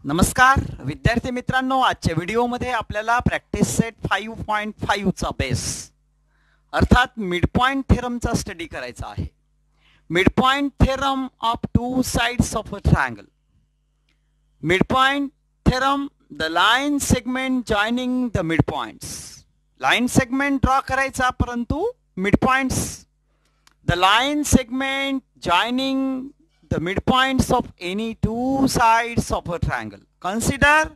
नमस्कार विद्यार्थी मित्रांनो, आजच्या व्हिडिओमध्ये आपल्याला प्रॅक्टिस सेट 5.5 चा बेस अर्थात मिड पॉइंट थेरमचा स्टडी करायचा आहे. Mid point theorem of two sides of a triangle. Mid point theorem, the line segment joining the mid points. Line segment draw करायचा परंतु mid points. The line segment joining the midpoints of any two sides of a triangle. Consider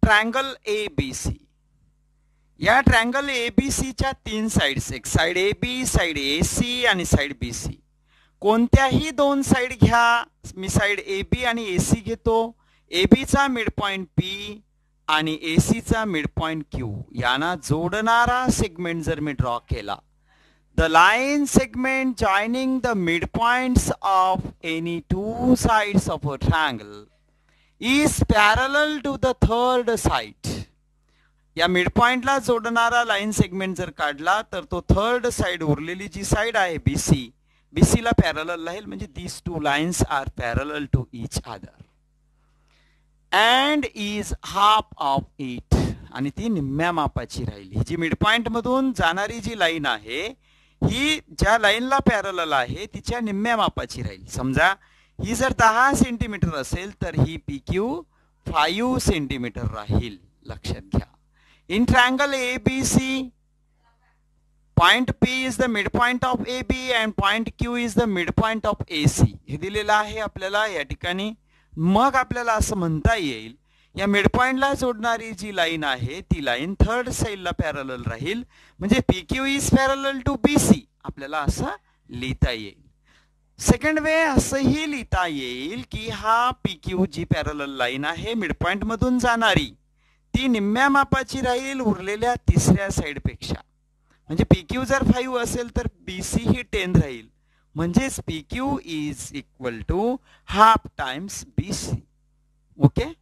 triangle ABC. या triangle ABC च्या तीन sides, एक side AB, side AC आणि side BC. कोणत्याही दोन side घ्या. मी साइड AB आणि AC घेतो. AB चा मिड पॉइंट P आणि AC चा मिड पॉइंट Q यांना जोडणारा सेगमेंट जर मी ड्रॉ केला, the line segment joining the midpoints of any two sides of a triangle is parallel to the third side. या midpoint ला जोडणारा लाइन सेगमेंट जर काढला तर तो थर्ड साइड, उरलेली जी साइड आहे BC ला पॅरलल राहील. म्हणजे these two lines are parallel to each other and is half of it. आणि ती निम्म्या मापाची राहील. ही जी मिडपॉइंट मधून जाणारी जी लाइन आहे ही ज्या लाइनला पॅरलल आहे तिच्या निम्म्या मापाची राहील. समजा ही जर 10 सेंटीमीटर असेल तर ही PQ 5 सेंटीमीटर राहील. लक्षात घ्या. In triangle ABC, point P is the mid point of AB and point Q is the mid point of AC. हे दिलेलं आहे आपल्याला या ठिकाणी. मग आपल्याला असं म्हणता येईल या मिडपॉइंटला जोडणारी जी लाइन आहे ती लाइन थर्ड साइडला पॅरलल राहील. म्हणजे PQ is parallel to BC. आपल्याला असं लिहिता येईल. सेकंड वे असंही लिहिता येईल की हा PQ जी पॅरलल लाइन आहे मिडपॉइंट मधून जाणारी ती निम्म्या मापाची राहील उरलेल्या तिसऱ्या साइड पेक्षा. म्हणजे PQ जर 5 असेल तर BC ही 10 राहील. म्हणजेच PQ is equal to half times BC. Okay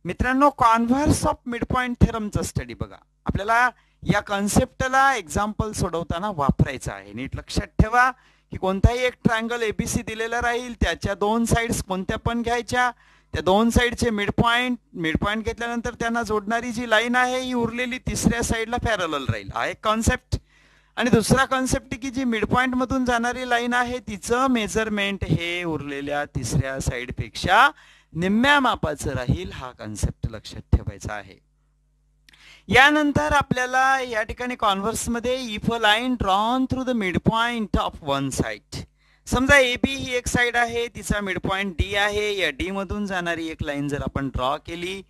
मित्रांनो, कॉन्व्हर्स ऑफ मिडपॉइंट थेरमचा स्टडी बघा. आपल्याला या कन्सेप्टला एक्झाम्पल सोडवताना वापरायचं आहे. नीट लक्षात ठेवा की कोणताही एक ट्रायंगल ABC दिलेला राहील, त्याच्या दोन साइड्स कोणत्या पण घ्यायच्या. त्या दोन साइडचे मिडपॉइंट घेतल्यानंतर त्यांना जोडणारी जी लाइन आहे ही उरलेली तिसऱ्या साइडला पॅरलल राहील. हा एक कॉन्सेप्ट. आणि दुसरा कॉन्सेप्ट की जी मिडपॉइंट मधून जाणारी लाइन आहे तिचं मेजरमेंट हे उरलेल्या तिसऱ्या साइड पेक्षा निम्म्या मापाचं राहील. हा कॉन्सेप्ट लक्षात ठेवायचा आहे. यानंतर आपल्याला या ठिकाणी कॉन्व्हर्स मध्ये if a line drawn through the mid point of one side. समजा AB ही एक साइड आहे, तिचा मिड पॉइंट D आहे. या D मधून जाणारी एक लाइन जर आपण ड्रॉ केली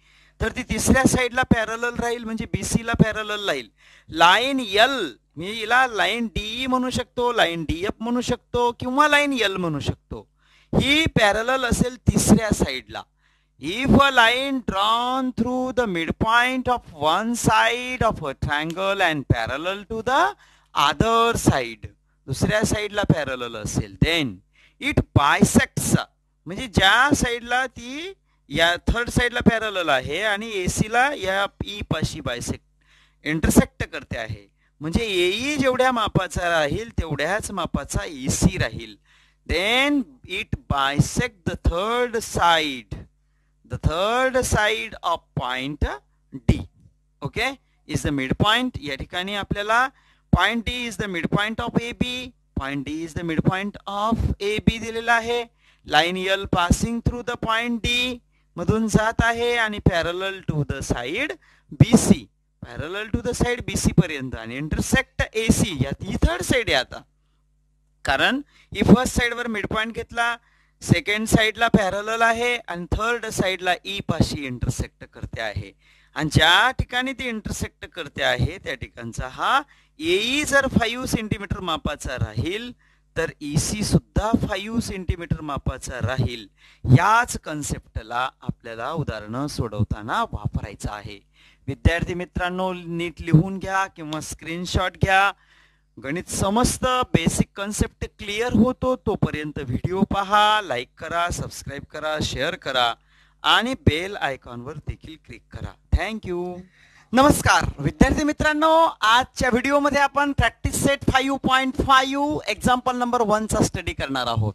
तर ती तिसऱ्या साइडला पॅरलल राहील. म्हणजे BC ला पॅरलल राहील. लाइन L, मी हिला लाइन DE म्हणू शकतो, लाइन DF म्हणू शकतो किंवा लाइन L म्हणू शकतो. ही पॅरलल असेल तिसऱ्या साइडला. If a line drawn through the mid point of one side of a triangle and parallel to the other side, दुसऱ्या साइडला पॅरलल असेल, देन इट बायसेक्ट्स. म्हणजे ज्या साइडला ती या थर्ड साइडला पॅरलल आहे आणि AC ला या E पाशी इंटरसेक्ट करते आहे. म्हणजे AE जेवढ्या मापाचा राहील तेवढ्याच मापाचा EC राहील. Then it bisect the third side of point D. Okay, is the midpoint. या ठिकाणी आपल्याला point D is the midpoint of AB. Point D is the midpoint of AB दिलेला आहे. Line L passing through the point D मधून जात आहे आणि parallel to the side BC. Parallel to the side BC पर्यंत आणि intersect AC. या ती थर्ड साइड आहे आता. कारण ही फर्स्ट साइड वर मिड पॉइंट घेतला, सेकंड साइडला पॅरलल आहे आणि थर्ड साइडला E पाशी इंटरसेक्ट करते आहे. आणि ज्या ठिकाणी ती इंटरसेक्ट करते आहे त्या ठिकाणचा हा AE जर 5 सेंटीमीटर मापाचा राहील तर EC सुद्धा 5 सेंटीमीटर मापाचा राहील. याच कन्सेप्टला आपल्याला उदाहरणं सोडवताना वापरायचं आहे. विद्यार्थी मित्रांनो, नीट लिहून घ्या किंवा स्क्रीनशॉट घ्या. गणित समजतं, बेसिक कन्सेप्ट क्लिअर होतो तोपर्यंत व्हिडिओ पहा, लाईक करा, सबस्क्राईब करा, शेअर करा आणि बेल आयकॉनवर देखील क्लिक करा. थँक्यू. नमस्कार विद्यार्थी मित्रांनो, आजच्या व्हिडिओमध्ये आपण प्रॅक्टिस सेट 5.5 एक्झाम्पल नंबर 1 चा स्टडी करणार आहोत.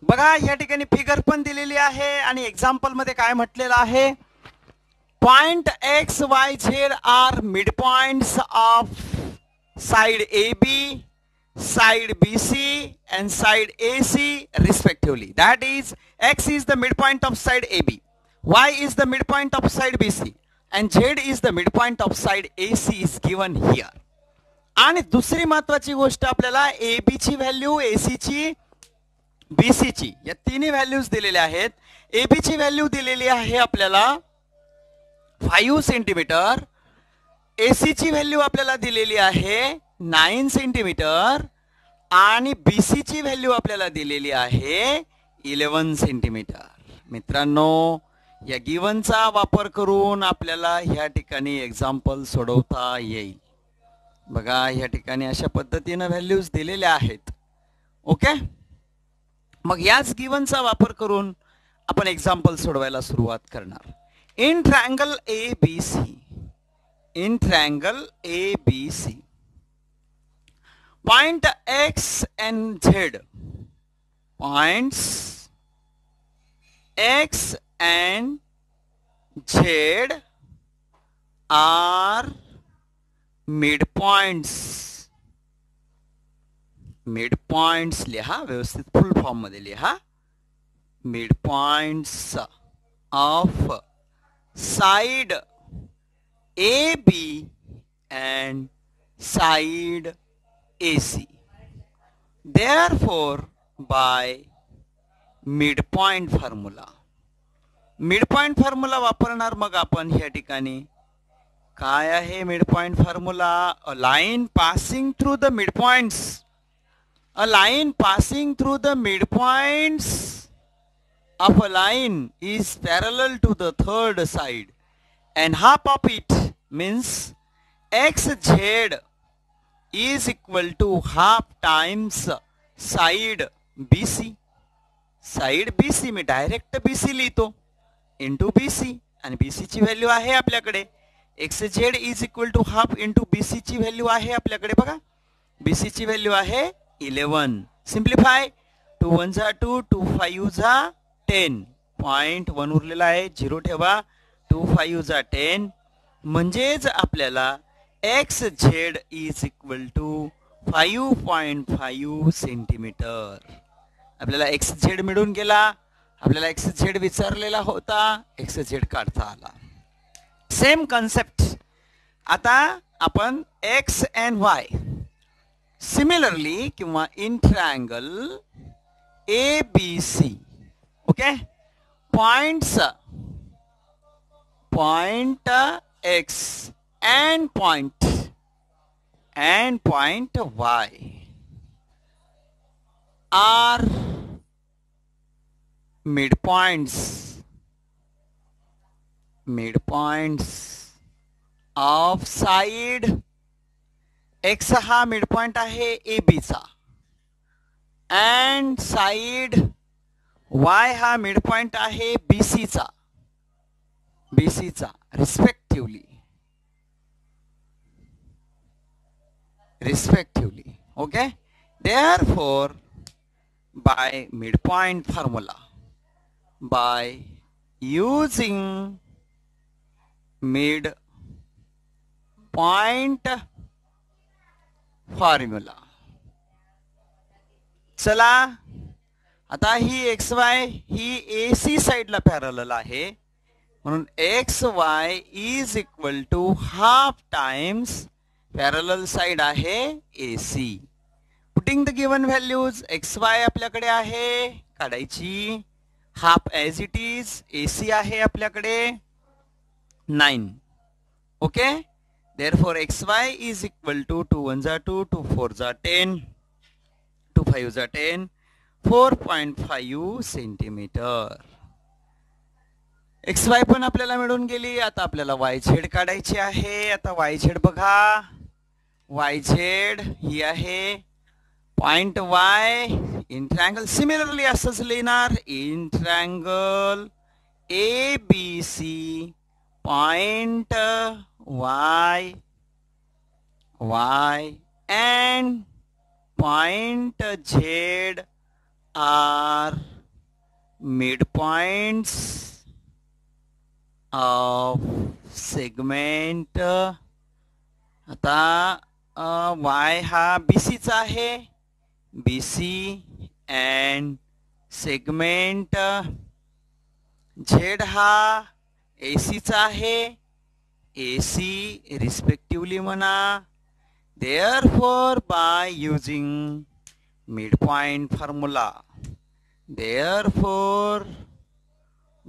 बघा या ठिकाणी फिगर पण दिलेली आहे आणि एक्झाम्पल मध्ये काय म्हटलेलं आहे Point X, Y, Z are midpoints of side AB, side BC and side AC respectively. That is, X is the midpoint of side AB, Y is the midpoint of side BC and Z is the midpoint of side AC is given here. आणि दुसरी महत्वाची गोष्ट आपल्याला AB ची value, AC ची, BC ची या तिन्ही व्हॅल्यूज दिलेल्या आहेत. AB ची व्हॅल्यू दिलेली आहे आपल्याला 5 सेंटीमीटर, AC ची व्हॅल्यू आपल्याला दिलेली आहे 9 सेंटीमीटर आणि BC ची व्हॅल्यू आपल्याला दिलेली आहे 11 सेंटीमीटर. मित्रांनो, या गिव्हनचा वापर करून आपल्याला ह्या ठिकाणी एक्झाम्पल सोडवता येईल. बघा, ह्या ठिकाणी अशा पद्धतीने व्हॅल्यूज दिलेल्या आहेत. ओके, मग याच गिव्हनचा वापर करून आपण एक्झाम्पल सोडवायला सुरुवात करणार. In triangle ABC, in triangle ABC, point X and Z, points X and Z are midpoints. midpoints लिहा, व्यवस्थित फुल फॉर्म मध्ये लिहा. midpoints of side AB and side AC. Therefore, by midpoint formula, midpoint formula वापरणार मग आपण ह्या ठिकाणी. काय आहे midpoint formula? A line passing through the midpoints. A line passing through the midpoints of a line is parallel to the third side and half of it means XZ is equal to half times side BC. Side BC me direct BC लिहितो into BC आणि BC ची value आहे आपल्याकडे XZ is equal to half into BC ची value आहे आपल्याकडे. बघा, BC ची व्हॅल्यू आहे 11. सिम्प्लिफाय, 2 1 जा 2, 2 5 जा 10, पॉइंट 1 उरलेला आहे, 0 ठेवा, 2 5 जा 10, म्हणजेच आपल्याला XZ is equal to 5.5 centimetre. आपल्याला XZ मिळून गेला. आपल्याला XZ विचारलेला होता, XZ काढता आला. सेम कन्सेप्ट आता आपण X and Y सिमिलरली किंवा in triangle ABC, okay, points point X and point Y are midpoints of side X हा midpoint आहे AB चा and side Y हा midpoint आहे BC चा respectively. Okay, therefore by midpoint formula, by using midpoint formula, चला आता ही XY ही AC साइडला parallel आहे म्हणून XY is equal to half times parallel side आहे AC. Putting the given values, XY आपल्याकडे आहे, काढायची, half as it is, AC आहे आपल्याकडे 9. Okay, therefore XY is equal to 2 1 जा 2, 2 4 जा 10, 2 5 जा 10, 4.5 सेंटीमीटर. XY पण आपल्याला मिळून गेली. आता आपल्याला YZ काढायची आहे. आता YZ बघा, YZ ही आहे point Y in triangle. Similarly असंच लिहिणार, in triangle ABC point Y and point Z are midpoints of segment, आता वाय हा BCचा आहे, BC अँड सेगमेंट झेड हा ACचा आहे, AC रिस्पेक्टिव्हली म्हणा. Therefore by using midpoint formula, therefore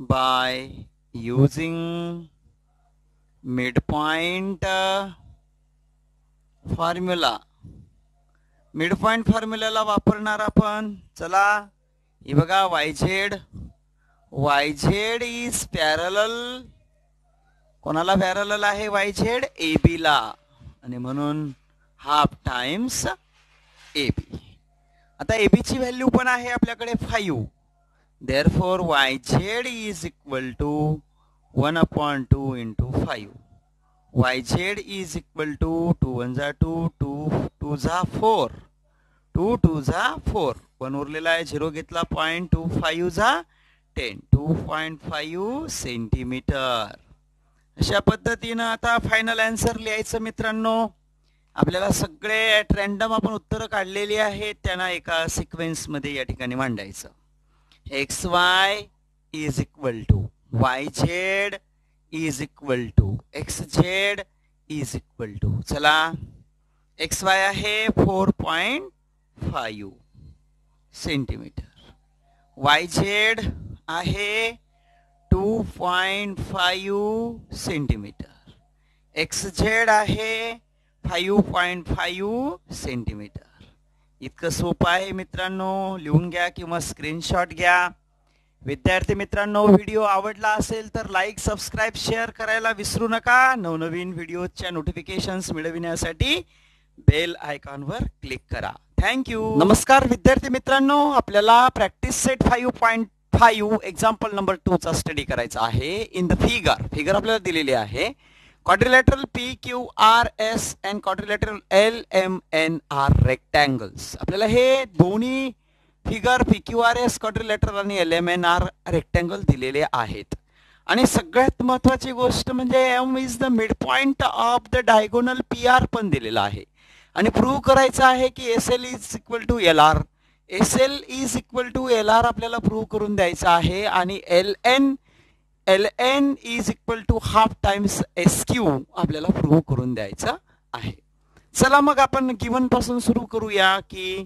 by using midpoint formula, midpoint फॉर्म्युलाला वापरणार आपण. चला हे बघा, YZ इज पॅरलल, कोणाला पॅरलल आहे? YZ AB ला, आणि म्हणून हाफ टाइम्स AB. आता AB ची व्हॅल्यू पण आहे आपल्याकडे 5. Therefore YZ is equal to 1/2 into 5. YZ is equal to 2 1 जा 2, 2 2 जा 4, 2 2 जा 4, 1 उरलेला आहे, 0 घेतला, 0.25 जा 10, 2.5 सेंटीमीटर. अशा पद्धतीनं आता फायनल आन्सर लिहायचं मित्रांनो. आपल्याला सगळे ॲट रँडम आपण उत्तरं काढलेली आहेत, त्यांना एका सिक्वेन्समध्ये या ठिकाणी मांडायचं. XY is equal to YZ is equal to XZ is equal to, चला XY आहे 4.5 सेंटीमीटर, YZ आहे 2.5 सेंटीमीटर, XZ आहे 5.5 सेंटीमीटर. इतकं सोपं आहे मित्रांनो, लिहून घ्या किंवा स्क्रीनशॉट घ्या. विद्यार्थी मित्रांनो, व्हिडिओ आवडला असेल तर लाईक, सबस्क्राईब, शेअर करायला विसरू नका. नवनवीन व्हिडिओच्या नोटिफिकेशन्स मिळविण्यासाठी बेल आयकॉनवर क्लिक करा. थँक्यू. नमस्कार विद्यार्थी मित्रांनो, आपल्याला प्रॅक्टिस सेट 5.5 एक्झाम्पल नंबर 2 चा स्टडी करायचा आहे. इन द फिगर आपल्याला दिलेली आहे. quadrilateral PQRS and quadrilateral LMNR rectangles. आपल्याला हे दोन्ही फिगर PQRS quadrilateral आणि LMNR रेक्टँगल दिलेले आहेत. आणि सगळ्यात महत्त्वाची गोष्ट म्हणजे M is the mid point of the diagonal PR पण दिलेला आहे. आणि प्रूव्ह करायचं आहे की SL is equal to LR. SL is equal to LR आपल्याला प्रूव्ह करून द्यायचं आहे. आणि LN is equal to half times SQ आपल्याला प्रूव्ह करून द्यायचं आहे. चला मग आपण गिवन पासून सुरू करूया की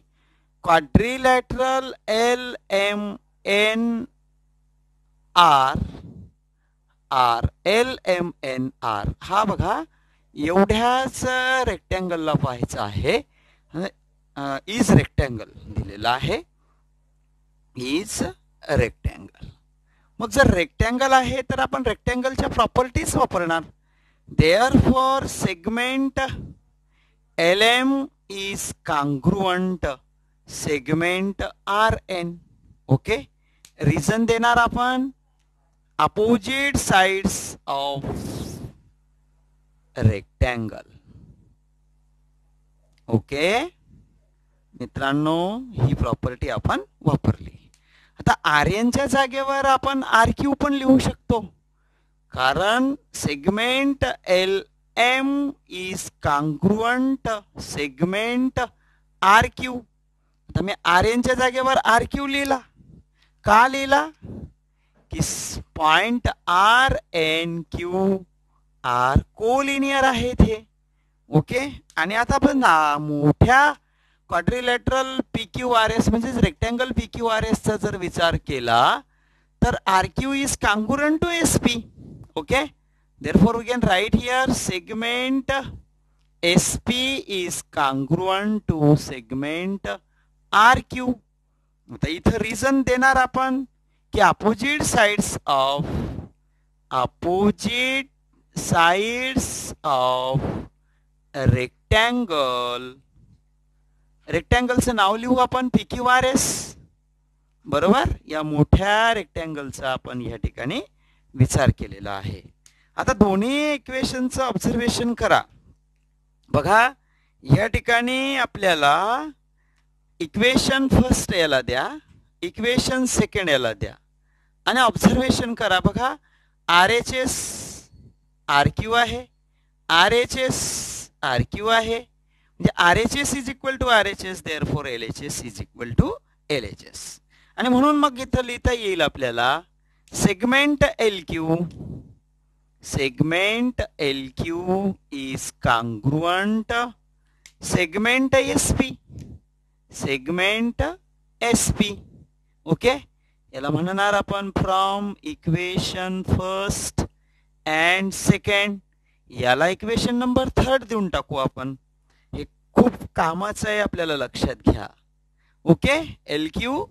quadrilateral LMNR हा बघा एवढ्याच रेक्टँगलला पाहायचं आहे. इज रेक्टँगल दिलेला आहे, इज रेक्टँगल. मग जर रेक्टँगल आहे तर आपण रेक्टँगलच्या प्रॉपर्टीज वापरणार. Therefore segment LM is congruent segment RN. Okay, reason देणार आपण opposite sides of rectangle. Okay मित्रांनो, ही प्रॉपर्टी आपण वापरली. आता RNच्या जागेवर आपण RQ पण लिहू शकतो, कारण segment LM is congruent segment RQ. आता मी RNच्या जागेवर RQ लिहिला. का लिहिला? की पॉइंट RNQ R कोलिनियर आहेत हे. ओके, आणि आता आपण मोठ्या क्वाड्रिलॅटरल PQRS म्हणजे रेक्टँगल PQRS चा जर विचार केला तर RQ is congruent to SP. Okay, therefore we can write here segment SP is congruent to segment RQ. आता इथं रिझन देणार आपण की अपोजिट साइड्स ऑफ रेक्टँगल. रेक्टँगलचं नाव लिहू आपण PQRS. बरोबर, या मोठ्या रेक्टँगलचा आपण या ठिकाणी विचार केलेला आहे. आता दोन्ही इक्वेशनचं ऑब्झर्वेशन करा. बघा या ठिकाणी आपल्याला इक्वेशन फर्स्ट याला द्या, इक्वेशन सेकंड याला द्या आणि ऑब्झर्वेशन करा. बघा RHS RQ आहे, RHS RQ आहे, म्हणजे RHS is equal to RHS, therefore LHS is equal to LHS. आणि म्हणून मग इथं लिहिता येईल आपल्याला segment LQ, segment LQ is congruent segment SP, segment SP. Okay, याला म्हणणार आपण from equation first and second. याला इक्वेशन नंबर 3 देऊन टाकू आपण. हे खूप कामाचं आहे, आपल्याला लक्षात घ्या. Okay, LQ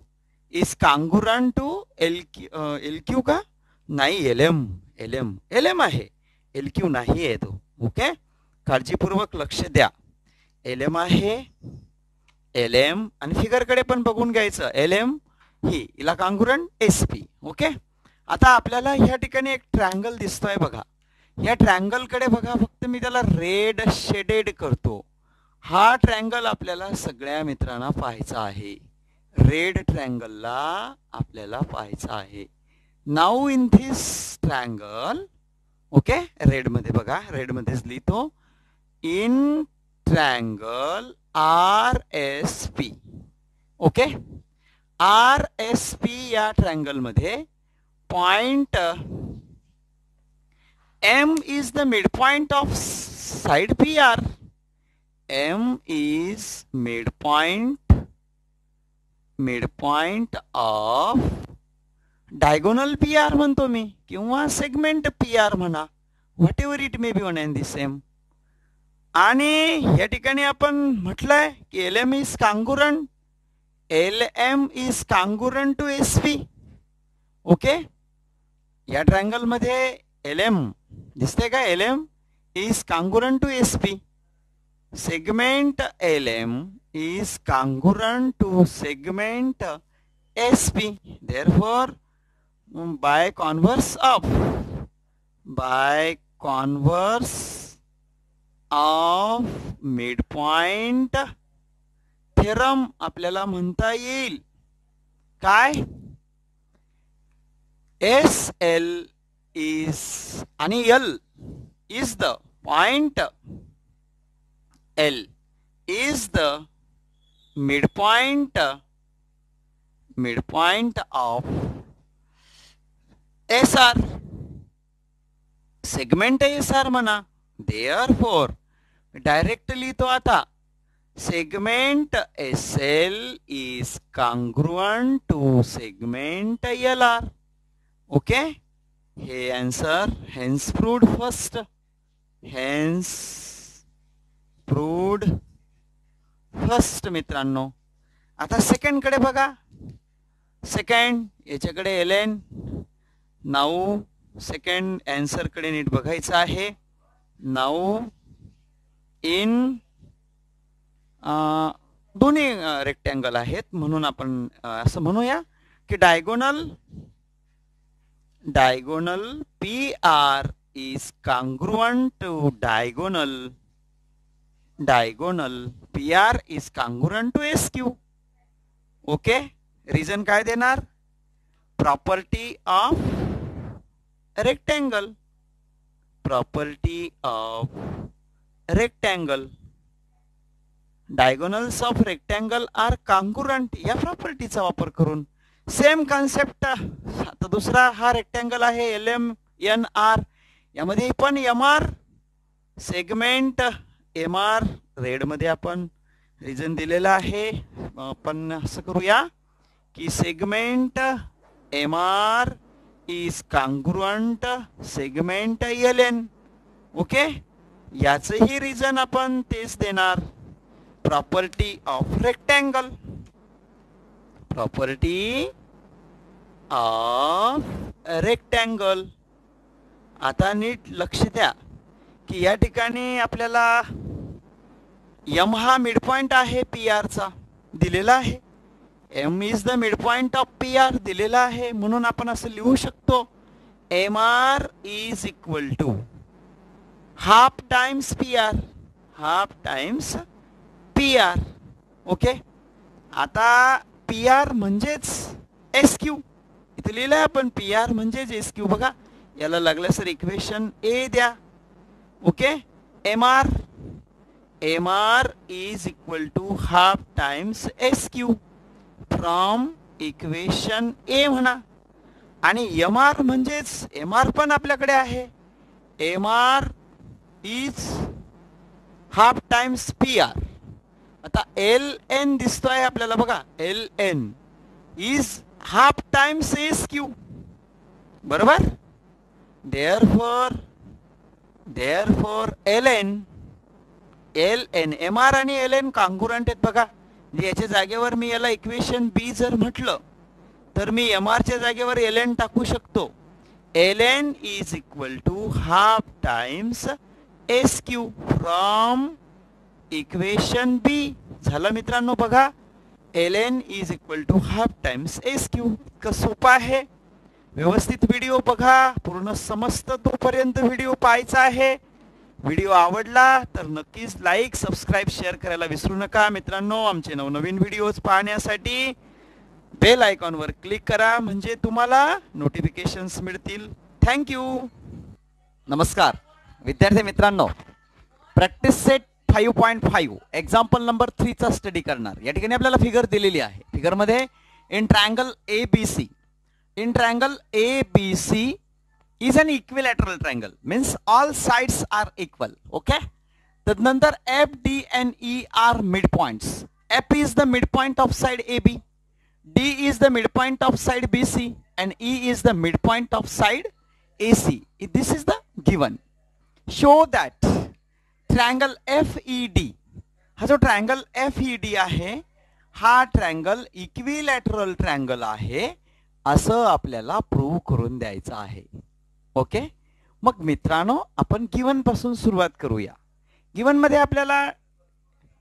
is congruent to LQ का नाही, LM आहे, LQ नाही आहे तो. ओके, काळजीपूर्वक लक्ष द्या. LM आहे, LM आणि फिगरकडे पण बघून घ्यायचं. LM ही इला काँग्रुअंट SP. ओके, आता आपल्याला ह्या ठिकाणी एक ट्रायंगल दिसतोय बघा. या ट्रायंगलकडे बघा, फक्त मी त्याला रेड शेडेड करतो. हा ट्रायंगल आपल्याला सगळ्या मित्रांना पाहायचा आहे. रेड ट्रायंगलला आपल्याला पाहायचा आहे. Now in this triangle, okay, red मध्ये बघा, रेड मध्येच लिहितो. In triangle RSP. Okay, RSP या ट्रायंगल मध्ये point M is the midpoint of side PR. M is midpoint of diagonal PR म्हणतो मी, किंवा सेगमेंट PR म्हणा, whatever it may be one and the same. आणि या ठिकाणी आपण म्हटलंय की LM is congruent, LM is congruent to SP. Okay, या ट्रायंगल मध्ये LM दिसते का, LM is congruent to SP. Segment LM is congruent to segment SP. Therefore by converse of midpoint theorem आपल्याला म्हणता येईल. काय, SL इज आणि L is the point, L is the midpoint of SR, segment SR म्हणा. therefore directly तो आता segment SL is congruent to segment LR. okay, हे answer hence proved first, proved first मित्रांनो. आता सेकंड कडे बघा. Second याच्याकडे LN. नाऊ सेकंड आन्सर कडे नीट बघायचं आहे. नाऊ इन दोन्ही रेक्टँगल आहेत, म्हणून आपण असं म्हणूया की diagonal PR is congruent to diagonal PR is congruent to SQ. Okay, reason काय देणार, property of rectangle, diagonals of rectangle are congruent या प्रॉपर्टीचा वापर करून. Same concept. आता दुसरा हा रेक्टँगल आहे LMNR, यामध्ये पण MR सेगमेंट MR रेड मध्ये आपण रिझन दिलेला आहे. आपण असं करूया की segment MR is congruent segment LN. Okay, याचंही रिझन आपण तेच देणार, प्रॉपर्टी ऑफ रेक्टँगल, आता नीट लक्ष द्या की या ठिकाणी आपल्याला M हा मिडपॉइंट आहे PR चा दिलेला आहे. M is the midpoint of PR दिलेला आहे, म्हणून आपण असं लिहू शकतो MR is equal to half times PR. Okay, आता PR म्हणजेच SQ. इथे लिहिलंय आपण PR म्हणजेच SQ. बघा याला लागलं सर इक्वेशन ए द्या. Okay, M R is equal to half times S Q from equation A म्हणा. आणि एम आर म्हणजेच एम आर पण आपल्याकडे आहे. M R is half times P R. आता एल एन दिसतोय आपल्याला बघा, L N is half times S Q. बरोबर. Therefore L N M R आणि एल एन कॉन्ग्रुएंट आहेत बघा. म्हणजे याच्या जागेवर मी याला इक्वेशन बी जर म्हटलं तर मी एम आरच्या जागेवर एल एन टाकू शकतो. L N is equal to half times S Q from equation B. झालं मित्रांनो बघा, L N is equal to half times S Q. इतकं सोपं आहे. व्यवस्थित व्हिडिओ बघा, पूर्ण समजतं तोपर्यंत व्हिडिओ पाहायचा आहे. व्हिडिओ आवडला तर नक्कीच लाईक, सबस्क्राईब, शेअर करायला विसरू नका. मित्रांनो, आमचे नवनवीन व्हिडिओज पाहण्यासाठी बेल आयकॉनवर क्लिक करा, म्हणजे तुम्हाला नोटिफिकेशन्स मिळतील. थँक्यू. नमस्कार विद्यार्थी मित्रांनो, प्रॅक्टिस सेट 5.5 एक्झाम्पल नंबर 3 चा स्टडी करणार. या ठिकाणी आपल्याला फिगर दिलेली आहे. फिगरमध्ये in triangle ABC, in triangle ABC is an equilateral triangle, means all sides are equal. Okay, तदनंतर F, D and E are midpoints. F is the midpoint of side AB, D is the midpoint of side BC and E is the midpoint of side AC. This is the given. Show that triangle FED, हा जो triangle FED आहे हा triangle equilateral triangle आहे असं आपल्याला prove करून द्यायचं आहे. ओके, मग मित्रांनो आपण गिवन पासून सुरुवात करूया. गिवन मध्ये आपल्याला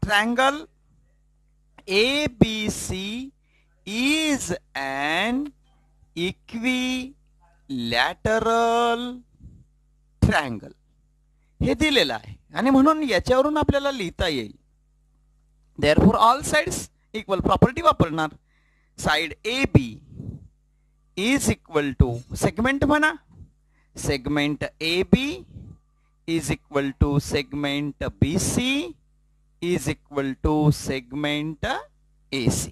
triangle ABC is an equilateral triangle हे दिलेलं आहे आणि म्हणून याच्यावरून आपल्याला लिहिता येईल. Therefore all sides equal property वापरणार. Side AB is equal to segment म्हणा, segment AB is equal to segment BC is equal to segment AC.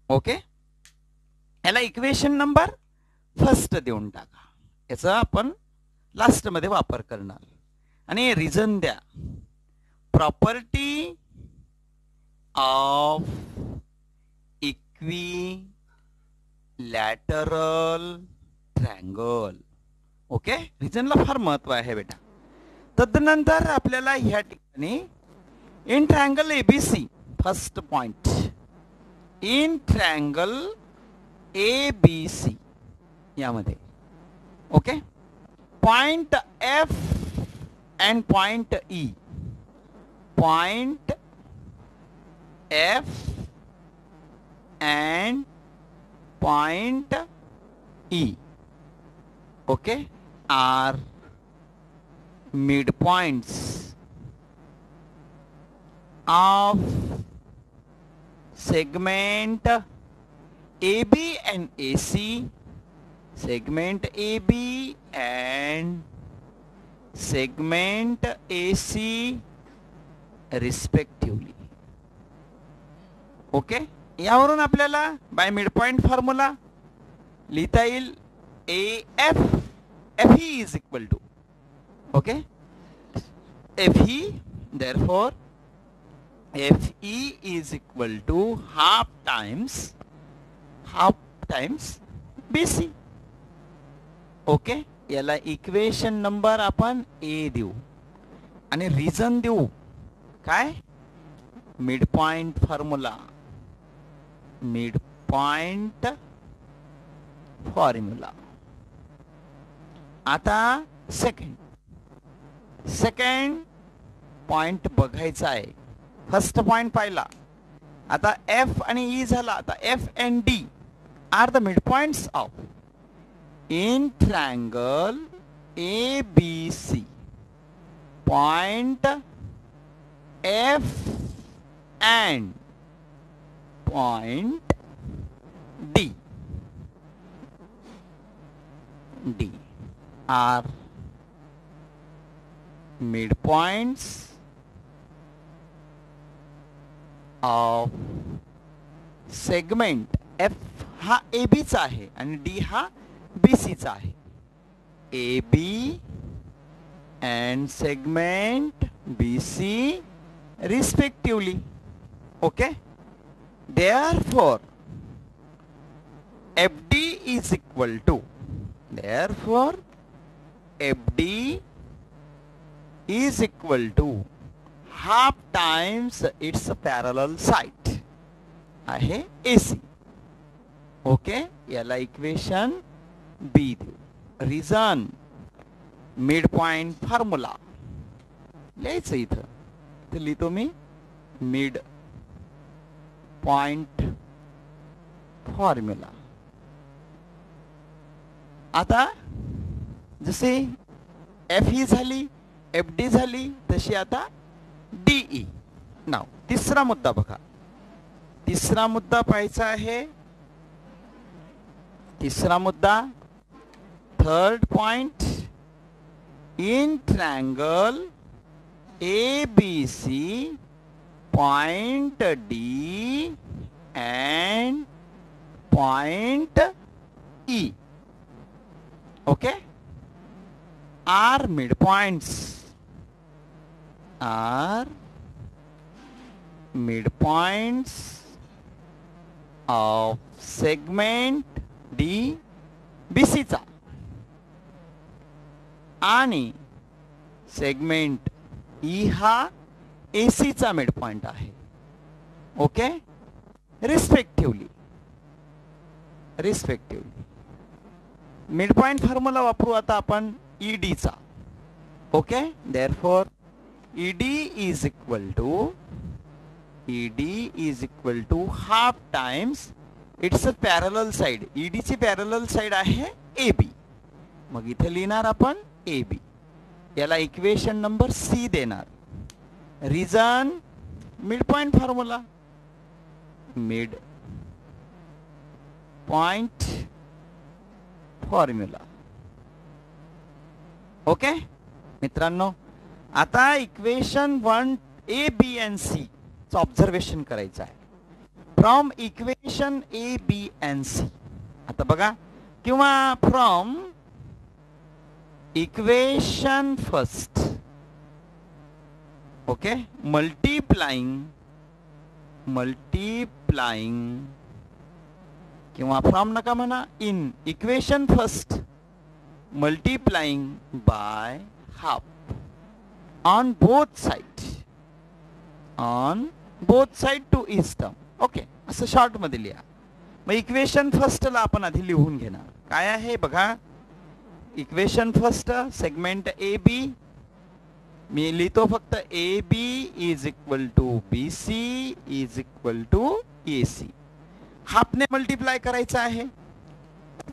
Okay, याला इक्वेशन नंबर फर्स्ट देऊन टाका. याचा आपण लास्ट मध्ये वापर करणार आणि रिझन द्या. Property of equilateral triangle. Okay, रिझनला फार महत्व आहे बेटा. तदनंतर आपल्याला ह्या ठिकाणी in triangle ABC, first point in triangle ABC यामध्ये okay point F and point E, point F and point E okay are midpoints of segment AB and AC, segment AB and segment AC respectively. Okay, यावरून आपल्याला bye midpoint formula लिहिता येईल. FE is equal to, okay, FE, therefore FE is equal to half times BC. Okay, याला equation number आपण A देऊ आणि reason देऊ काय, मिडपॉइंट फॉर्म्युला, मिडपॉइंट फॉर्म्युला. आता सेकंड पॉइंट बघायचा आहे. फर्स्ट पॉइंट पाहिला, आता F आणि E झाला. आता F and D are the mid points of in triangle ABC. Point F and point D. are midpoints of segment F हा A बीचा आहे आणि डी हा बी सीचा आहे. A B and segment BC respectively. Okay, therefore FD is equal to, therefore FD is equal to half times its parallel side आहे AC. Okay, याला equation बी देऊ. रिझन मिड पॉइंट फॉर्म्युला लिहायचं इथं. इथं लिहितो मी मिड पॉइंट फॉर्म्युला. आता जसे F ही झाली, एफ डी झाली, तशी आता डीई. नाव तिसरा मुद्दा बघा. तिसरा मुद्दा पाहायचा आहे. तिसरा मुद्दा, third point in triangle ABC, point D and point E, okay, are midpoints, are midpoints of segment D BC चा आणि सेगमेंट ई हा एसी चा मिड पॉइंट आहे. Okay, respectively mid point formula वापरू आता आपण ईडी चा. Okay, therefore ED is equal to half times its a parallel side. ED ची पॅरलल साइड आहे ए बी. मग इथे लिहिणार आपण ए बी. याला इक्वेशन नंबर सी देणार. Reason mid point formula, mid point formula. Okay मित्रांनो, आता equation 1 A B and C चं ऑब्झर्वेशन करायचं आहे. From equation A B and C, आता बघा, किंवा from equation first, okay, multiplying किंवा फ्रॉम नका म्हणा, in equation first multiplying by half on both side to each term. Okay, असं शॉर्ट मध्ये लिहा. मग इक्वेशन फर्स्टला आपण आधी लिहून घेणार. काय आहे बघा, equation first segment A B, मी लिहितो फक्त A B is equal to B C is equal to A C. हाफने मल्टिप्लाय करायचं आहे.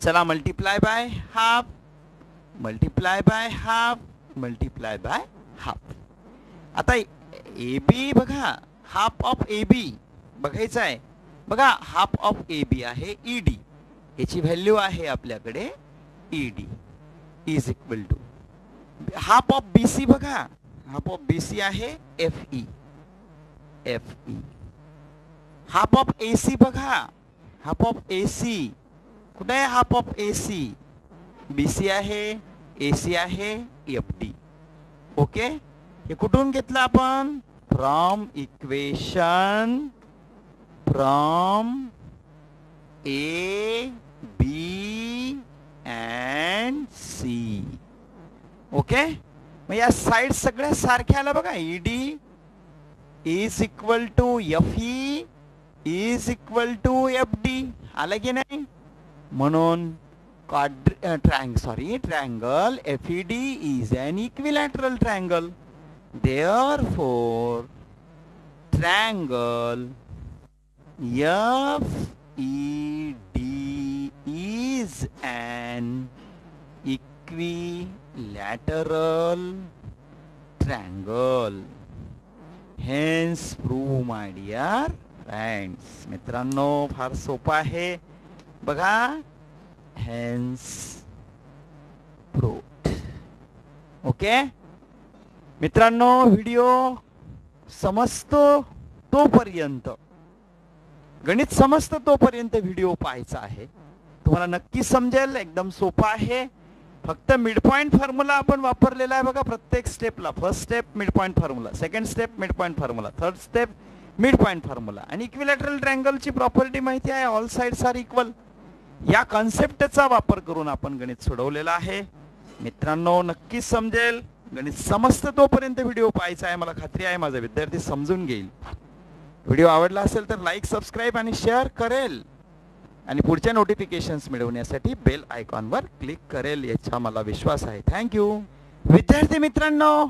चला, multiply by half, multiply by half, multiply by half. आता ए बी बघा, हाफ ऑफ ए बी बघायचं आहे. बघा, हाफ ऑफ ए बी आहे ईडी. याची व्हॅल्यू आहे आपल्याकडे ED is equal to half of BC. बघा, हाफ ऑफ बीसी आहे F E. Half of AC बघा, हाफ ऑफ एसी कुठे आहे? हाफ ऑफ एसी बीसी आहे, एसी आहे एफ डी. ओके, हे कुठून घेतलं आपण? From equation from A B and C. Okay, मग या साइड सगळ्या सारख्या आल्या बघा. ED is equal to F E is equal to F D आलं की नाही? म्हणून triangle FED is an equilateral triangle. Therefore, triangle FED is an equilateral triangle. Hence, prove, my dear friends. मित्रांनो, फार सोपा आहे बघा. Hence proved. ओके मित्रांनो, व्हिडिओ समजतो तोपर्यंत, गणित समजतं तोपर्यंत व्हिडिओ पाहायचा आहे. तुम्हाला नक्की समजेल, एकदम सोपा आहे. फक्त मिड पॉइंट फॉर्म्युला आपण वापरलेला आहे बघा प्रत्येक स्टेपला. First step mid point formula, second step mid point formula, third step mid point formula. आणि इक्विलॅटरल ट्रायंगलची प्रॉपर्टी माहिती आहे, ऑल साइड्स आर इक्वल. या कॉन्सेप्टचा वापर करून आपण गणित सोडवलेलं आहे. मित्रांनो नक्की समजेल, गणित समजतं तोपर्यंत व्हिडिओ पाहायचा आहे. मला खात्री आहे माझा विद्यार्थी समजून घेईल. व्हिडिओ आवडला असेल तर लाईक, सबस्क्राईब आणि शेअर करेल आणि पुढच्या नोटिफिकेशन्स मिळवण्यासाठी बेल आयकॉनवर क्लिक करेल याचा मला विश्वास आहे. थँक्यू. विद्यार्थी मित्रांनो,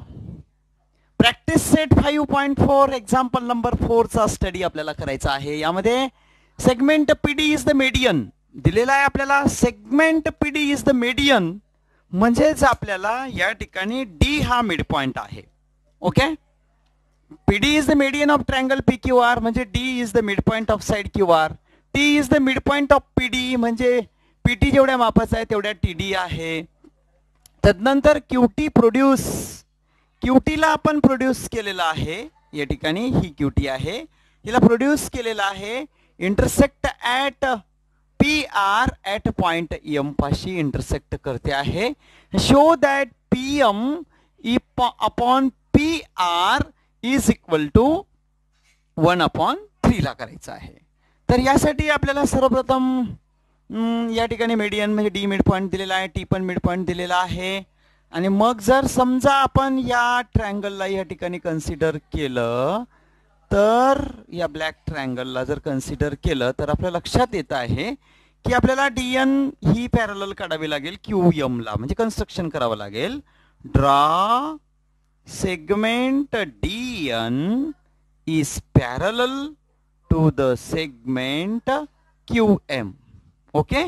प्रॅक्टिस सेट 5.4 एक्झाम्पल नंबर 4 चा स्टडी आपल्याला करायचा आहे. यामध्ये segment PD is the median दिलेला आहे आपल्याला. Segment PD is the median म्हणजेच आपल्याला या ठिकाणी डी हा मिड पॉइंट आहे. Okay, PD is the median of triangle P Q R म्हणजे D is the mid point of side Q R. T is the mid point of PD म्हणजे PT जेवढ्या मापाचा आहे तेवढ्या टीडी आहे. तदनंतर क्यूटी प्रोड्यूस, क्यूटीला आपण प्रोड्यूस केलेला आहे. या ठिकाणी ही क्यूटी आहे, हिला प्रोड्यूस केलेला आहे. Intersect at P R at point M पाशी इंटरसेक्ट करते आहे. Show that P M upon P R is equal to 1/3 ला करायचं आहे. तर यासाठी आपल्याला सर्वप्रथम या ठिकाणी मीडियन म्हणजे डी मिड पॉइंट दिलेला आहे, टी पण मिड पॉइंट दिलेला आहे. आणि मग जर समजा आपण या ट्रायंगलला या ठिकाणी कन्सिडर केलं तर या ब्लॅक ट्रायंगलला जर कन्सिडर केलं तर आपल्या लक्षात येत आहे की आपल्याला डीएन ही पॅरलल काढावी लागेल क्यूएम ला, म्हणजे कन्स्ट्रक्शन करावं लागेल. Draw segment DN is parallel to the segment QM. Okay,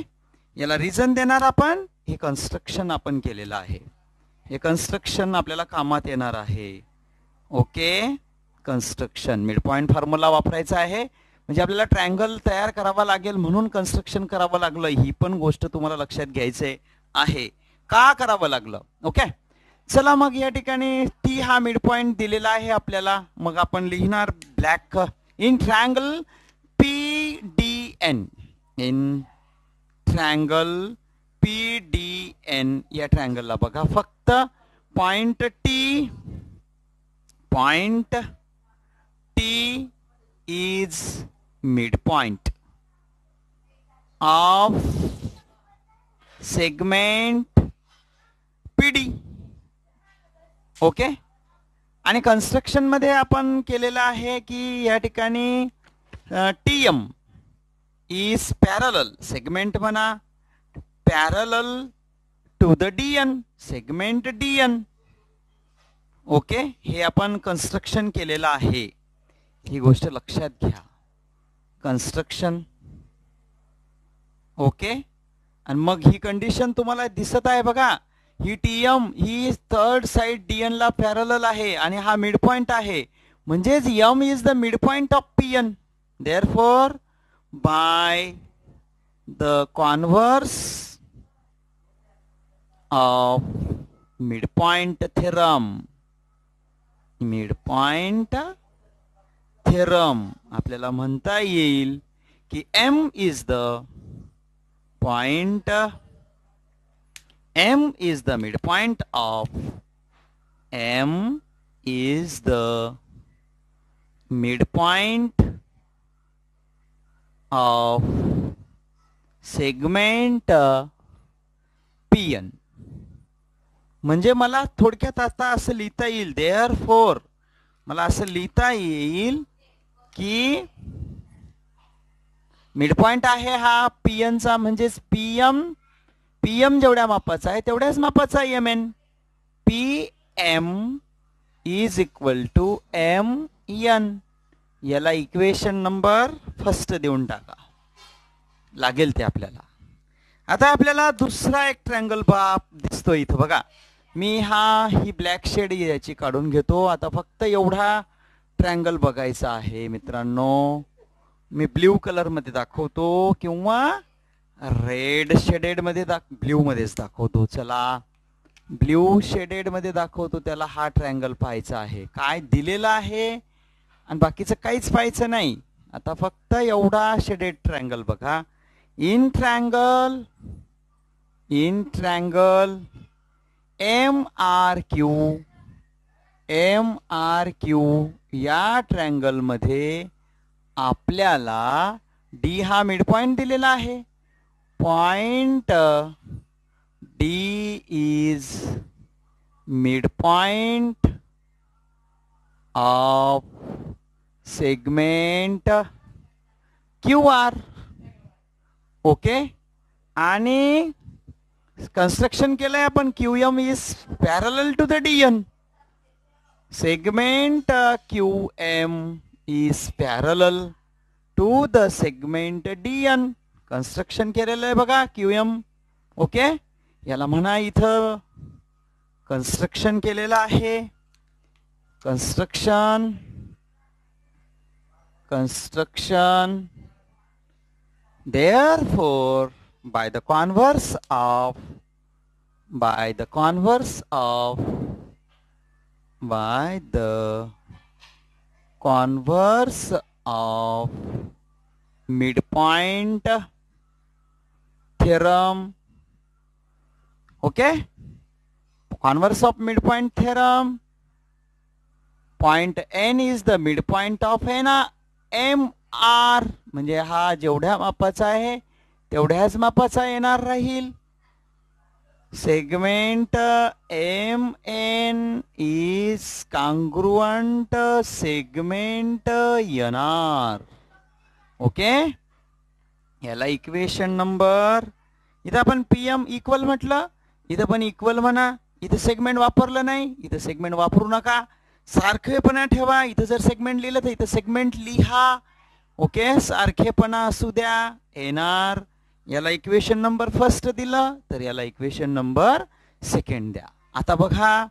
याला रिझन देणार आपण, हे कन्स्ट्रक्शन आपण केलेलं आहे. हे कन्स्ट्रक्शन आपल्याला कामात येणार आहे. Okay, construction mid point formula वापरायचा आहे म्हणजे आपल्याला ट्रायंगल तयार करावा लागेल म्हणून कन्स्ट्रक्शन करावं लागलं. ही पण गोष्ट तुम्हाला लक्षात घ्यायचे आहे, का करावं लागलं. ओके, चला मग या ठिकाणी टी हा मिड पॉइंट दिलेला आहे आपल्याला. मग आपण लिहिणार black in triangle PDN, in triangle PDN. या ट्रायंगलला बघा फक्त point T is mid point of segment PD. Okay, आणि कन्स्ट्रक्शन मध्ये आपण केलेलं आहे की या ठिकाणी TM इज पॅरलल, सेगमेंट म्हणा parallel to the DN, segment DN. Okay, हे आपण कन्स्ट्रक्शन केलेलं आहे, ही गोष्ट लक्षात घ्या. कन्स्ट्रक्शन. ओके, आणि मग ही कंडिशन तुम्हाला दिसत आहे बघा, ही TM ही थर्ड साइड DN ला पॅरलल आहे आणि हा मिड पॉइंट आहे म्हणजेच M is the mid point of PN. Therefore by the converse of mid point theorem, mid point theorem आपल्याला म्हणता येईल की M is the point, M is the midpoint of, M is the midpoint of segment PN. म्हणजे मला थोडक्यात आता असं लिहिता येईल, देअरफॉर मला असं लिहिता येईल की मिडपॉइंट आहे हा PN चा म्हणजेच PM जेवढ्या मापाचा आहे तेवढ्याच मापाचा MN. PM is equal to MN. याला इक्वेशन नंबर फर्स्ट देऊन टाका, लागेल ते आपल्याला. आता आपल्याला दुसरा एक ट्रायंगल दिसतो इथं बघा. मी ही ब्लॅक शेड याची काढून घेतो. आता फक्त एवढा ट्रायंगल बघायचा आहे मित्रांनो. मी ब्ल्यू कलर मध्ये दाखवतो किंवा रेड शेडेड मध्ये ब्ल्यू मध्येच दाखवतो. चला ब्ल्यू शेडेड मध्ये दाखवतो त्याला हा ट्रायंगल पाहायचा आहे. काय दिलेला आहे आणि बाकीचं काहीच पाहायचं नाही. आता फक्त एवढा शेडेड ट्रायंगल बघा. इन ट्रायंगल MRQ या ट्रायंगल मध्ये आपल्याला डी हा मिड पॉइंट दिलेला आहे. Point D is mid point of segment QR. Okay. आणि कन्स्ट्रक्शन केलंय आपण. QM is parallel to the DN. Segment QM is parallel to the segment DN. Construction केलेलं आहे बघा QM. ओके. याला म्हणा इथं कन्स्ट्रक्शन केलेलं आहे. Construction therefore by the converse of midpoint theorem. Okay, converse of midpoint theorem, point N is the midpoint of MR. म्हणजे हा जेवढ्या मापाचा आहे तेवढ्याच मापाचा येणार राहील. Segment MN is congruent segment NR. Okay. याला इक्वेशन नंबर. इथं आपण PM इक्वल म्हटलं, इथं पण इक्वल म्हणा. इथं सेगमेंट वापरलं नाही, इथं सेगमेंट वापरू नका. सारखेपणा ठेवा. इथं जर सेगमेंट लिहिलं तर इथं सेगमेंट लिहा. ओके. सारखेपणा असू द्या. NR. याला इक्वेशन नंबर फर्स्ट दिलं तर याला इक्वेशन नंबर सेकंड द्या. आता बघा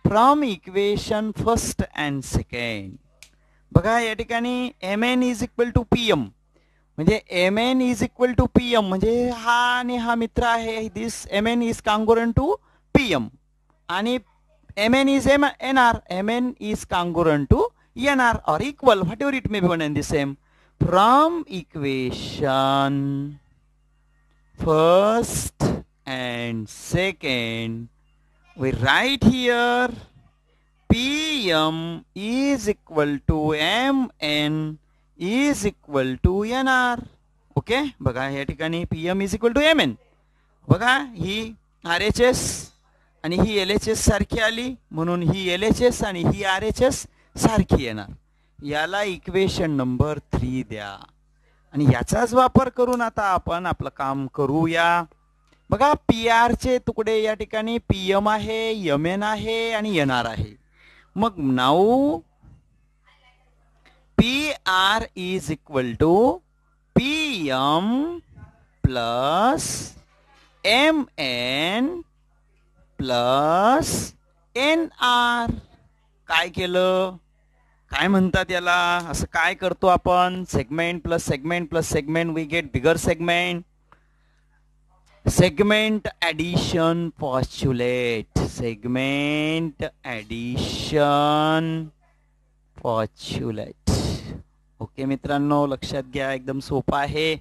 from equation first and second बघा या ठिकाणी MN is equal to PM. म्हणजे MN is equal to PM म्हणजे हा आणि हा मित्र आहे. This MN is congruent to PM आणि MN is NR. MN is congruent to NR or equal, whatever it may be, one and the same. From equation first and second, we write here PM is equal to MN is equal to NR. Okay, बघा या ठिकाणी PM is equal to MN. बघा ही RHS आणि ही LHS सारखी आली म्हणून ही LHS आणि ही RHS सारखी येणार. याला इक्वेशन नंबर 3 द्या आणि याचाच वापर करून आता आपण आपलं काम करूया. बघा PR चे तुकडे या ठिकाणी PM आहे, MN आहे आणि NR आहे. मग now PR is equal to PM plus MN plus NR. काय केलं, काय म्हणतात याला, असं काय करतो आपण, segment plus segment plus segment we get bigger segment. Segment addition postulate. Segment addition postulate. Okay मित्रांनो, लक्षात घ्या, एकदम सोपं आहे.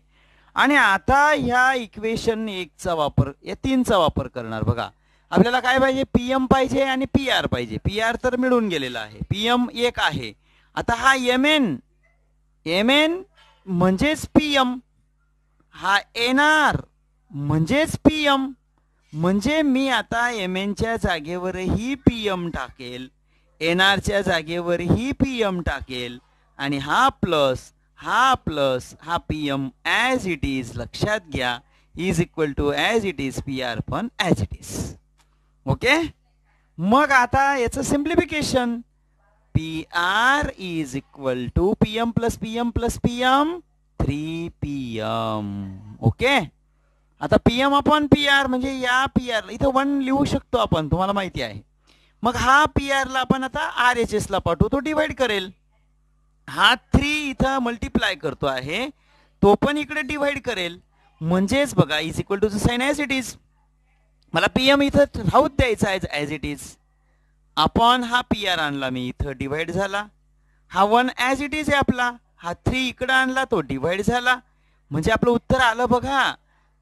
आणि आता ह्या इक्वेशन 1 चा वापर, या 3 चा वापर करणार. बघा आपल्याला काय पाहिजे, PM पाहिजे आणि PR पाहिजे. PR तर मिळून गेलेला आहे, PM 1 आहे. आता हा MN म्हणजेच PM, हा NR म्हणजेच PM. म्हणजे मी आता MN च्या जागेवरही PM टाकेल, NR च्या जागेवरही PM टाकेल आणि हा प्लस हा PM ॲज इट इज. लक्षात घ्या, is equal to as it is, PR पण ॲज इट इज. ओके. मग आता याचं simplification. PR is equal to PM plus PM plus PM 3PM. Okay. आता PM अपॉन PR म्हणजे या PR इथं 1 लिहू शकतो आपण, तुम्हाला माहिती आहे. मग हा PR ला आपण आता RHS ला पाठवू, तो डिवाइड करेल. हा 3 इथं मल्टिप्लाय करतो आहे, तो पण इकडे डिवाइड करेल. म्हणजेच बघा is equal to sign as it is. मला पीएम इथं राहूच द्यायचा ॲज इट इज. अपॉन हा पी आर आणला मी इथं डिवाइड झाला. हा 1 ॲज इट इज आहे आपला. हा 3 इकडं आणला तो डिवाइड झाला. म्हणजे आपलं उत्तर आलं बघा.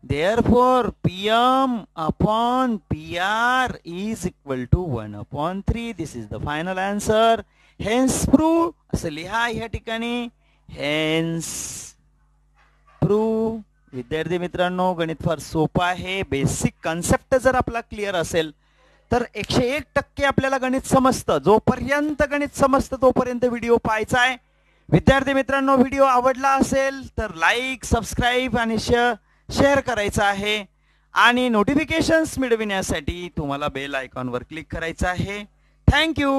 Therefore, PM upon PR is equal to 1/3. This is the final answer. Hence prove असं लिहा या ठिकाणी. Hence prove. विद्यार्थी मित्रांनो, गणित फार सोपं आहे. बेसिक कन्सेप्ट जर आपला क्लिअर असेल तर 101% आपल्याला गणित समजतं. जोपर्यंत गणित समजतं तोपर्यंत व्हिडिओ पाहायचा आहे. विद्यार्थी मित्रांनो, व्हिडिओ आवडला असेल तर लाईक, सबस्क्राईब आणि शेअर करायचं आहे. आणि नोटिफिकेशन्स मिळविण्यासाठी तुम्हाला बेल आयकॉनवर क्लिक करायचं आहे. थँक्यू.